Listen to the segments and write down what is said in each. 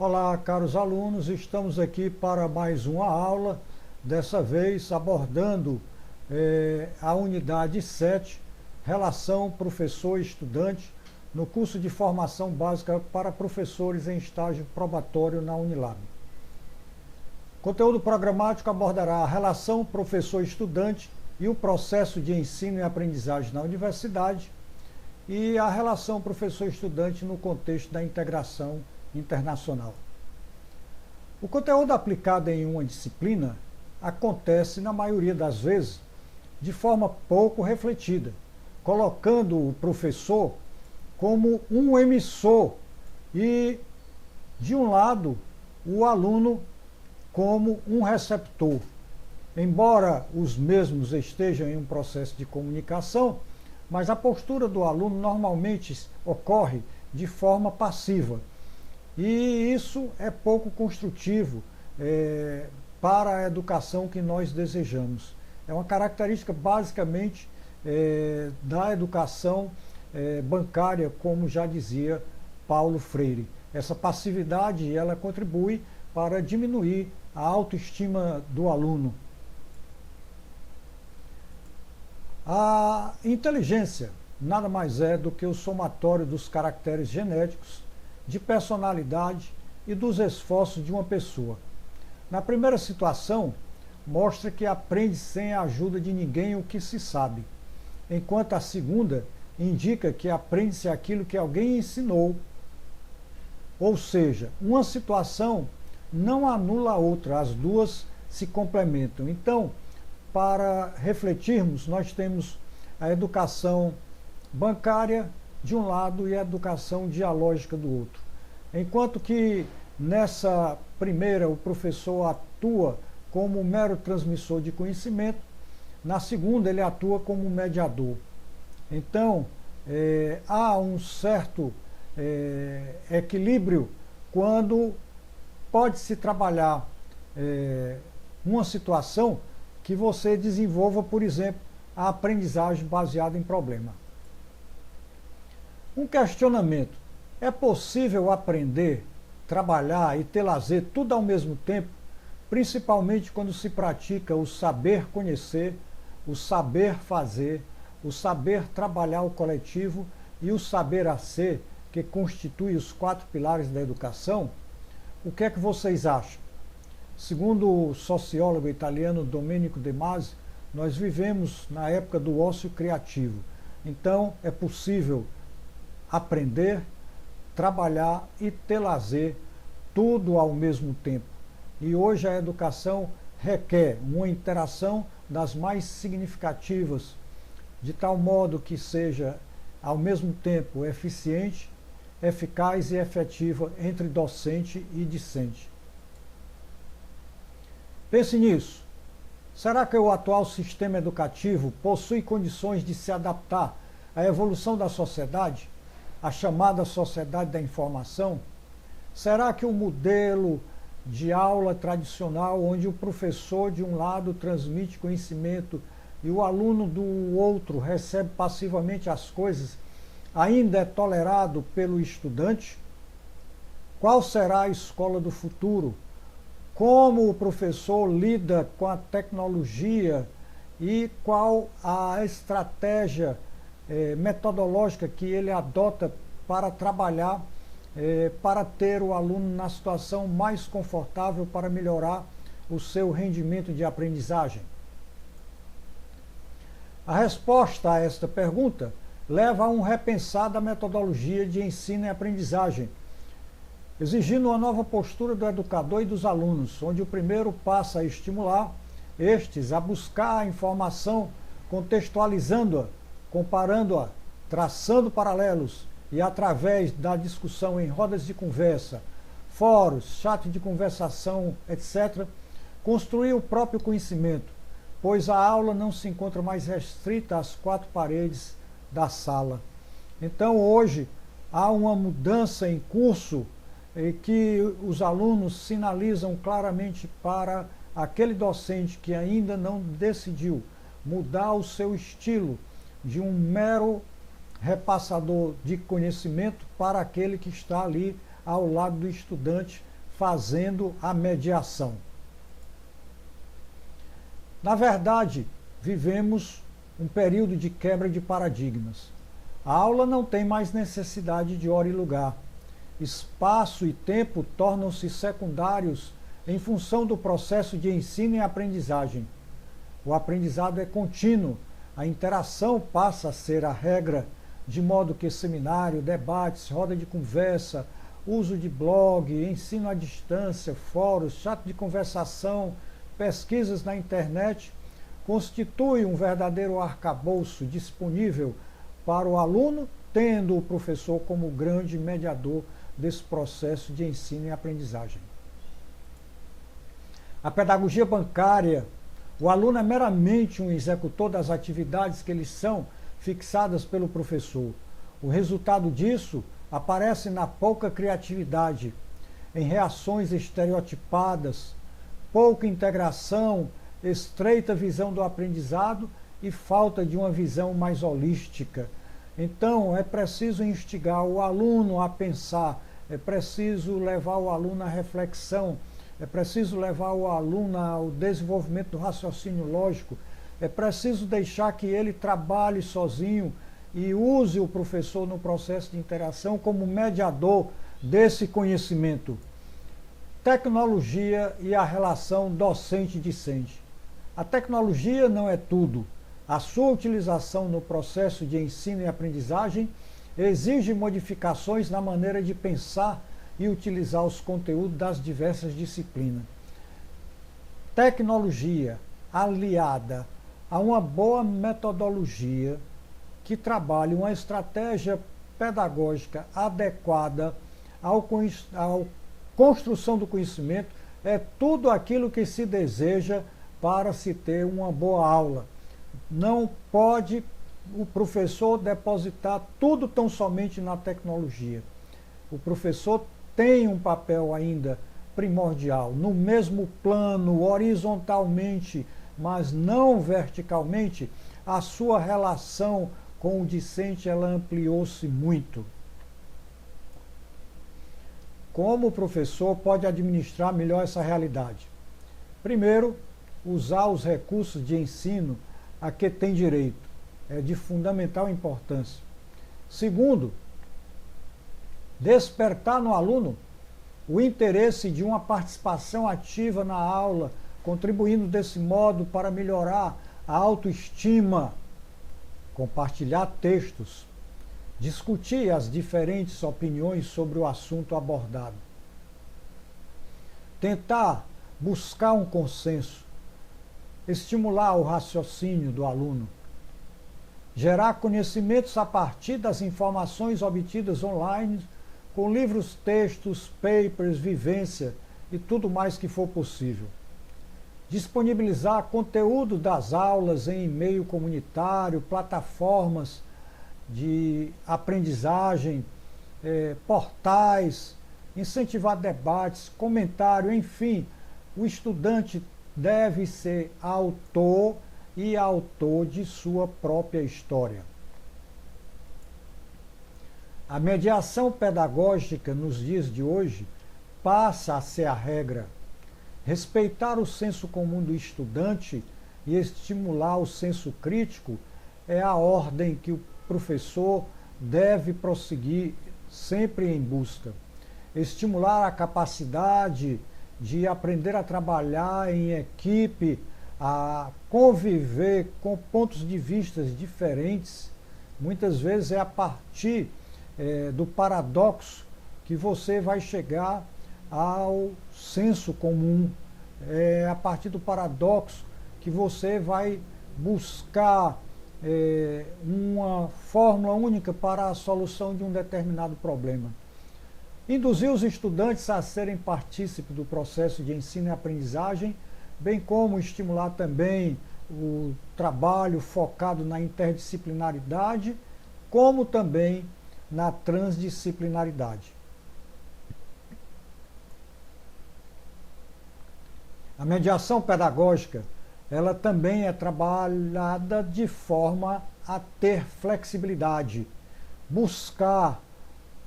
Olá, caros alunos, estamos aqui para mais uma aula, dessa vez abordando a unidade 7, Relação Professor-Estudante, no curso de formação básica para professores em estágio probatório na Unilab. Conteúdo programático abordará a relação professor-estudante e o processo de ensino e aprendizagem na universidade e a relação professor-estudante no contexto da integração internacional. O conteúdo aplicado em uma disciplina acontece, na maioria das vezes, de forma pouco refletida, colocando o professor como um emissor e, de um lado, o aluno como um receptor. Embora os mesmos estejam em um processo de comunicação, mas a postura do aluno normalmente ocorre de forma passiva. E isso é pouco construtivo para a educação que nós desejamos. É uma característica basicamente da educação bancária, como já dizia Paulo Freire. Essa passividade ela contribui para diminuir a autoestima do aluno. A inteligência nada mais é do que o somatório dos caracteres genéticos, de personalidade e dos esforços de uma pessoa. Na primeira situação, mostra que aprende sem a ajuda de ninguém o que se sabe, enquanto a segunda indica que aprende-se aquilo que alguém ensinou. Ou seja, uma situação não anula a outra, as duas se complementam. Então, para refletirmos, nós temos a educação bancária de um lado e a educação dialógica do outro. Enquanto que nessa primeira o professor atua como mero transmissor de conhecimento, na segunda ele atua como mediador. Então, há um certo equilíbrio quando pode-se trabalhar uma situação que você desenvolva, por exemplo, a aprendizagem baseada em problema. Um questionamento: é possível aprender, trabalhar e ter lazer tudo ao mesmo tempo, principalmente quando se pratica o saber conhecer, o saber fazer, o saber trabalhar o coletivo e o saber a ser, que constitui os 4 pilares da educação? O que é que vocês acham? Segundo o sociólogo italiano Domenico De Masi, nós vivemos na época do ócio criativo. Então, é possível aprender, trabalhar e ter lazer, tudo ao mesmo tempo. E hoje a educação requer uma interação das mais significativas, de tal modo que seja, ao mesmo tempo, eficiente, eficaz e efetiva entre docente e discente. Pense nisso. Será que o atual sistema educativo possui condições de se adaptar à evolução da sociedade, a chamada sociedade da informação? Será que o modelo de aula tradicional, onde o professor de um lado transmite conhecimento e o aluno do outro recebe passivamente as coisas, ainda é tolerado pelo estudante? Qual será a escola do futuro? Como o professor lida com a tecnologia e qual a estratégia metodológica que ele adota para trabalhar, para ter o aluno na situação mais confortável para melhorar o seu rendimento de aprendizagem? A resposta a esta pergunta leva a um repensar da metodologia de ensino e aprendizagem, exigindo uma nova postura do educador e dos alunos, onde o primeiro passa a estimular estes a buscar a informação, contextualizando-a, comparando-a, traçando paralelos e, através da discussão em rodas de conversa, fóruns, chat de conversação, etc., construir o próprio conhecimento, pois a aula não se encontra mais restrita às 4 paredes da sala. Então, hoje, há uma mudança em curso que os alunos sinalizam claramente para aquele docente que ainda não decidiu mudar o seu estilo de um mero repassador de conhecimento para aquele que está ali ao lado do estudante fazendo a mediação. Na verdade, vivemos um período de quebra de paradigmas. A aula não tem mais necessidade de hora e lugar. Espaço e tempo tornam-se secundários em função do processo de ensino e aprendizagem. O aprendizado é contínuo, a interação passa a ser a regra, de modo que seminário, debates, roda de conversa, uso de blog, ensino à distância, fóruns, chat de conversação, pesquisas na internet, constitui um verdadeiro arcabouço disponível para o aluno, tendo o professor como grande mediador desse processo de ensino e aprendizagem. A pedagogia bancária, o aluno é meramente um executor das atividades que lhe são fixadas pelo professor. O resultado disso aparece na pouca criatividade, em reações estereotipadas, pouca integração, estreita visão do aprendizado e falta de uma visão mais holística. Então, é preciso instigar o aluno a pensar, é preciso levar o aluno à reflexão, é preciso levar o aluno ao desenvolvimento do raciocínio lógico, é preciso deixar que ele trabalhe sozinho e use o professor no processo de interação como mediador desse conhecimento. Tecnologia e a relação docente-discente. A tecnologia não é tudo. A sua utilização no processo de ensino e aprendizagem exige modificações na maneira de pensar e utilizar os conteúdos das diversas disciplinas. Tecnologia aliada a uma boa metodologia que trabalhe uma estratégia pedagógica adequada à construção do conhecimento é tudo aquilo que se deseja para se ter uma boa aula. Não pode o professor depositar tudo tão somente na tecnologia. O professor tem um papel ainda primordial, no mesmo plano, horizontalmente, mas não verticalmente, a sua relação com o discente ela ampliou-se muito. Como o professor pode administrar melhor essa realidade? Primeiro, usar os recursos de ensino a que tem direito. É de fundamental importância. Segundo, despertar no aluno o interesse de uma participação ativa na aula, contribuindo desse modo para melhorar a autoestima, compartilhar textos, discutir as diferentes opiniões sobre o assunto abordado, tentar buscar um consenso, estimular o raciocínio do aluno, gerar conhecimentos a partir das informações obtidas online, com livros, textos, papers, vivência e tudo mais que for possível. Disponibilizar conteúdo das aulas em e-mail comunitário, plataformas de aprendizagem, portais, incentivar debates, comentário, enfim, o estudante deve ser autor e autor de sua própria história. A mediação pedagógica nos dias de hoje passa a ser a regra. Respeitar o senso comum do estudante e estimular o senso crítico é a ordem que o professor deve prosseguir sempre em busca. Estimular a capacidade de aprender a trabalhar em equipe, a conviver com pontos de vista diferentes, muitas vezes é a partir do paradoxo que você vai chegar ao senso comum. É a partir do paradoxo que você vai buscar uma fórmula única para a solução de um determinado problema. Induzir os estudantes a serem partícipes do processo de ensino e aprendizagem, bem como estimular também o trabalho focado na interdisciplinaridade, como também na transdisciplinaridade. A mediação pedagógica, ela também é trabalhada de forma a ter flexibilidade, buscar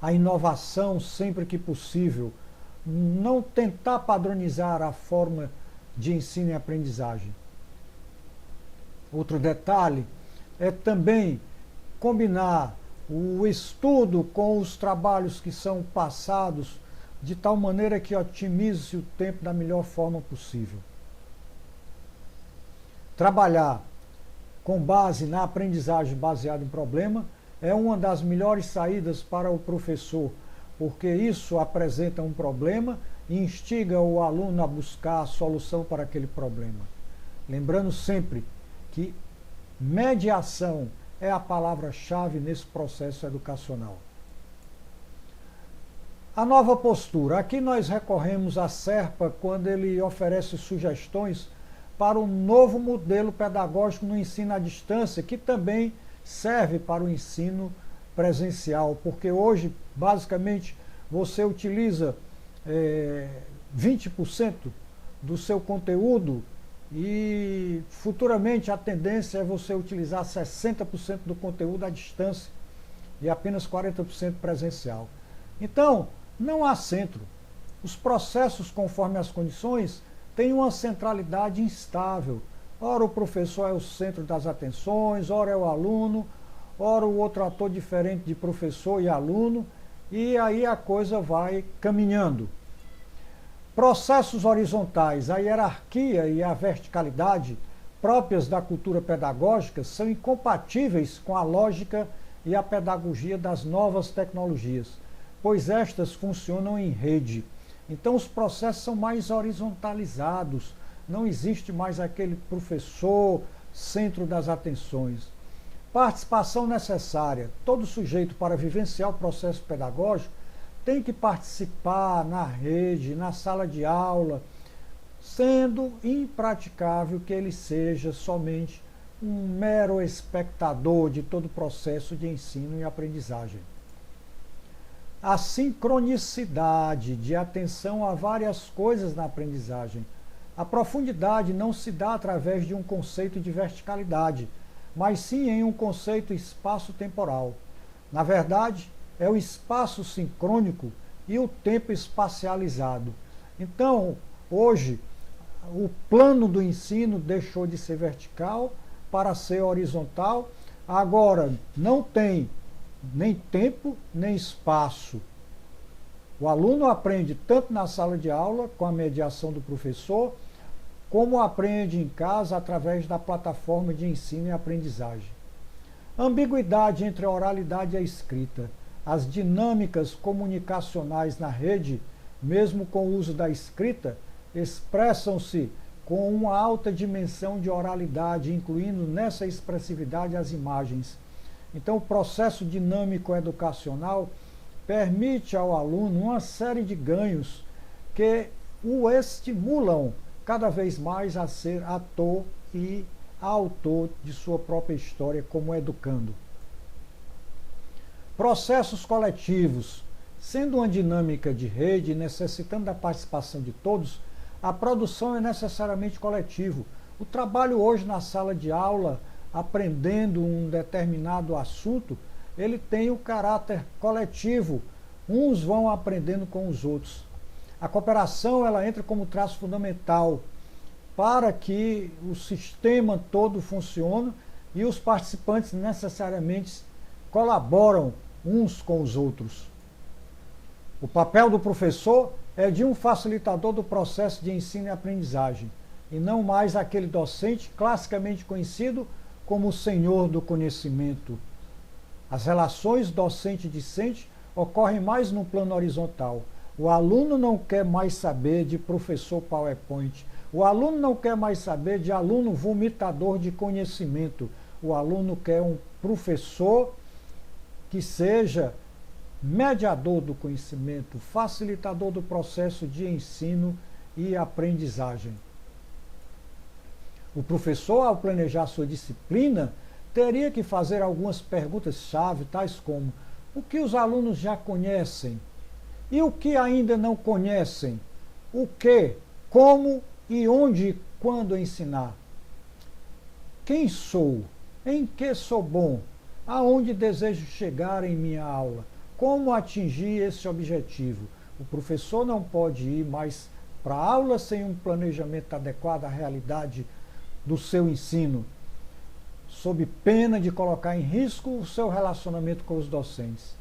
a inovação sempre que possível, não tentar padronizar a forma de ensino e aprendizagem. Outro detalhe é também combinar o estudo com os trabalhos que são passados de tal maneira que otimize o tempo da melhor forma possível. Trabalhar com base na aprendizagem baseada em problema é uma das melhores saídas para o professor, porque isso apresenta um problema e instiga o aluno a buscar a solução para aquele problema. Lembrando sempre que mediação é a palavra-chave nesse processo educacional. A nova postura. Aqui nós recorremos à SERPA quando ele oferece sugestões para um novo modelo pedagógico no ensino à distância, que também serve para o ensino presencial, porque hoje, basicamente, você utiliza 20% do seu conteúdo e futuramente a tendência é você utilizar 60% do conteúdo à distância e apenas 40% presencial. Então, não há centro. Os processos, conforme as condições, têm uma centralidade instável. Ora o professor é o centro das atenções, ora é o aluno, ora o outro ator diferente de professor e aluno, e aí a coisa vai caminhando. Processos horizontais, a hierarquia e a verticalidade próprias da cultura pedagógica são incompatíveis com a lógica e a pedagogia das novas tecnologias, pois estas funcionam em rede. Então os processos são mais horizontalizados, não existe mais aquele professor centro das atenções. Participação necessária. Todo sujeito para vivenciar o processo pedagógico tem que participar na rede, na sala de aula, sendo impraticável que ele seja somente um mero espectador de todo o processo de ensino e aprendizagem. A sincronicidade de atenção a várias coisas na aprendizagem. A profundidade não se dá através de um conceito de verticalidade, mas sim em um conceito espaço-temporal. Na verdade, é o espaço sincrônico e o tempo espacializado. Então, hoje, o plano do ensino deixou de ser vertical para ser horizontal. Agora, não tem nem tempo, nem espaço. O aluno aprende tanto na sala de aula, com a mediação do professor, como aprende em casa através da plataforma de ensino e aprendizagem. Ambiguidade entre a oralidade e a escrita. As dinâmicas comunicacionais na rede, mesmo com o uso da escrita, expressam-se com uma alta dimensão de oralidade, incluindo nessa expressividade as imagens. Então, o processo dinâmico educacional permite ao aluno uma série de ganhos que o estimulam cada vez mais a ser ator e autor de sua própria história como educando. Processos coletivos. Sendo uma dinâmica de rede, necessitando da participação de todos, a produção é necessariamente coletiva. O trabalho hoje na sala de aula, aprendendo um determinado assunto, ele tem o caráter coletivo. Uns vão aprendendo com os outros. A cooperação, ela entra como traço fundamental para que o sistema todo funcione e os participantes necessariamente colaboram uns com os outros. O papel do professor é de um facilitador do processo de ensino e aprendizagem, e não mais aquele docente classicamente conhecido como o senhor do conhecimento. As relações docente-discente ocorrem mais no plano horizontal. O aluno não quer mais saber de professor PowerPoint. O aluno não quer mais saber de aluno vomitador de conhecimento. O aluno quer um professor que seja mediador do conhecimento, facilitador do processo de ensino e aprendizagem. O professor, ao planejar sua disciplina, teria que fazer algumas perguntas-chave, tais como: o que os alunos já conhecem? E o que ainda não conhecem? O que, como e onde e quando ensinar? Quem sou? Em que sou bom? Aonde desejo chegar em minha aula? Como atingir esse objetivo? O professor não pode ir mais para a aula sem um planejamento adequado à realidade do seu ensino, sob pena de colocar em risco o seu relacionamento com os docentes.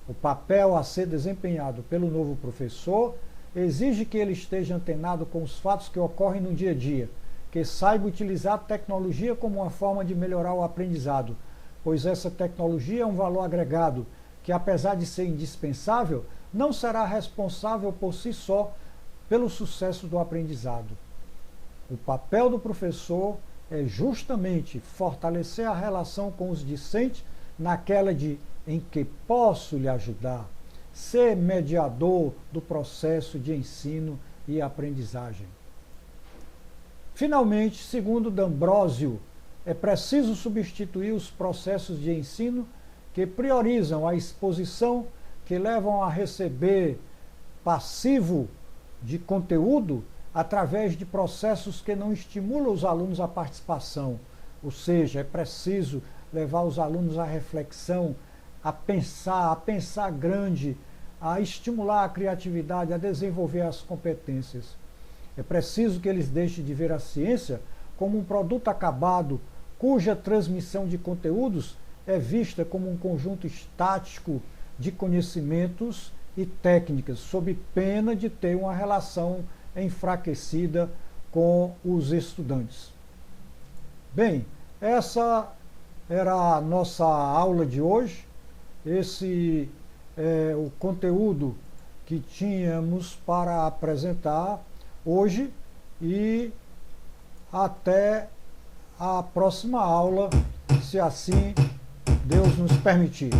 O papel a ser desempenhado pelo novo professor exige que ele esteja antenado com os fatos que ocorrem no dia a dia, que saiba utilizar a tecnologia como uma forma de melhorar o aprendizado, pois essa tecnologia é um valor agregado que, apesar de ser indispensável, não será responsável por si só pelo sucesso do aprendizado. O papel do professor é justamente fortalecer a relação com os discentes naquela de em que posso lhe ajudar, ser mediador do processo de ensino e aprendizagem. Finalmente, segundo D'Ambrosio, é preciso substituir os processos de ensino que priorizam a exposição, que levam a receber passivo de conteúdo através de processos que não estimulam os alunos à participação. Ou seja, é preciso levar os alunos à reflexão, a pensar grande, a estimular a criatividade, a desenvolver as competências. É preciso que eles deixem de ver a ciência como um produto acabado, cuja transmissão de conteúdos é vista como um conjunto estático de conhecimentos e técnicas, sob pena de ter uma relação enfraquecida com os estudantes. Bem, essa era a nossa aula de hoje. Esse é o conteúdo que tínhamos para apresentar hoje e até a próxima aula, se assim Deus nos permitir.